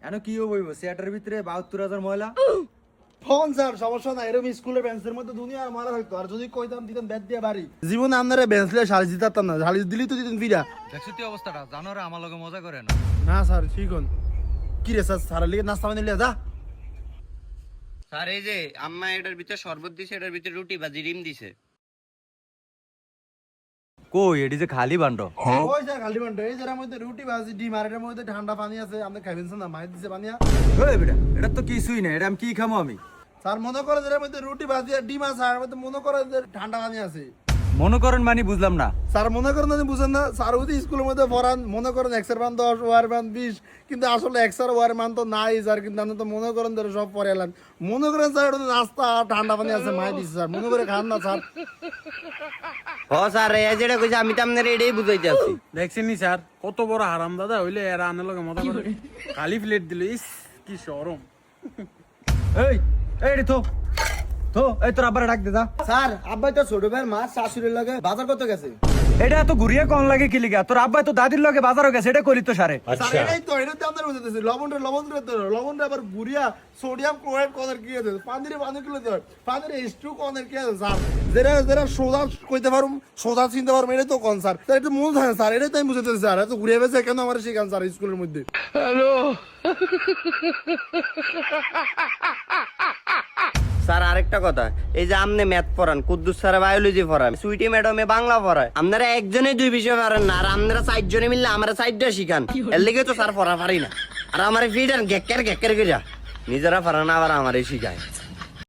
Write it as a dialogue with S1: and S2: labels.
S1: N কি হইব সেটার ভিতরে ৭২,০০০ ময়লা।
S2: ফোন স্যার, সমস্যা নাই, এরকম স্কুলের বেঞ্চের মধ্যে দুনিয়ার মারা থাকতো। আর যদি কইতাম দিতাম ব্যাট দিয়ে বাড়ি, জীবনে আপনারা বেঞ্চ লিয়ে সালিশ দিতাম না, সালিশ দিলি তো দিতেন ফিরা।
S1: দেখছো তুই অবস্থাটা, জানো রে আমার লগে মজা করে না।
S2: না স্যার ঠিক হন। কি রে স্যার, স্যারের লিগে নাস্তা বানিয়ে লিয়ে যা।
S3: স্যার এই যে আম্মা এটার ভিতরে শরবত দিছে, এটার ভিতরে রুটি ভাজি ডিম দিছে।
S1: কই এটি যে খালি বান্ড।
S2: ওই স্যার খালি বান্ড, এই যেটার মধ্যে রুটি ভাজি ডিম আর এটার মধ্যে ঠান্ডা পানি আছে, আপনি খাইবেন না? মায়ের দিছে পানিয়া।
S1: ওই বেটা, এটা তো কিছুই না, এটা আমি কি খামো আমি?
S2: স্যার মনে করেন এটার মধ্যে রুটি ভাজি আর ডিম আছে, আর এর মধ্যে মনে করেন যে ঠান্ডা পানি আছে।
S1: মনে করেন মানে বুঝলাম না।
S2: স্যার মনে করেন আপনি বুঝেন না, স্যার ওই স্কুলের মধ্যে পড়ান, মনে করেন এক্সের মান 10 ওয়ার মান 20, কিন্তু আসলে এক্সের ওয়ার মান তো নাই স্যার। কিন্তু আপনি তো মনে করেন ধরে সব পরে এলেন, মনে করেন স্যার এটা নাস্তা ঠান্ডা পানি আছে, মাই দিচ্ছে স্যার, মনে করে খান না স্যার।
S3: ও স্যার এই যেটা কইছে আমি তো আপনার এটাই বুঝাইতে আছি।
S4: দেখছেন নি স্যার, কত বড় হারাম দাদা হইলে এরা আনার লগে মজা করে খালি প্লেট দিল। ইস কি শরম।
S1: এই এই তো তো এই তোর আব্বারে ডাক দে যা।
S5: স্যার আব্বাই তো ছোট ভাইয়ের মা শাশুড়ির লগে বাজার করতে গেছে।
S1: এটা এত ঘুরিয়ে কোন লাগে কি লিগা? তোর আব্বা তো দাদির লগে বাজারও গেছে, এটা করি তো সারে।
S2: স্যার এটাই তো, এটা তো আপনারা বুঝতেছি, লবণটা আবার গুড়িয়া সোডিয়াম ক্লোরাইড কোনের কি আছে, পানিরে পানি কিলো দেয়, পানিরে H2 কোনের কি আছে স্যার। যেটা সোজা কইতে পারুম, সোজা চিনতে পারুম, এটাই তো কোন স্যার। স্যার এটা মূল থাকে স্যার, এটাই তো আমি বুঝতেছি স্যার। এত ঘুরিয়ে গেছে কেন আমার শিখান স্যার স্কুলের মধ্যে।
S3: স্যার আরেকটা কথা, এই যে আপনি ম্যাথ পড়ান, কুদ্দুস স্যার বায়োলজি পড়ান, সুইটি ম্যাডামে বাংলা পড়ায়, আপনারা একজনে 2 বিষয় পারেন না, আর আপনারা 4 জনে মিললে আমরা 4টা শিখান। এর লেগে তো স্যার পড়া পারি না, আর আমার ফিডার গেক্কার গেক্কার করে নিজেরা পারে না, আবার আমারই শিখায়।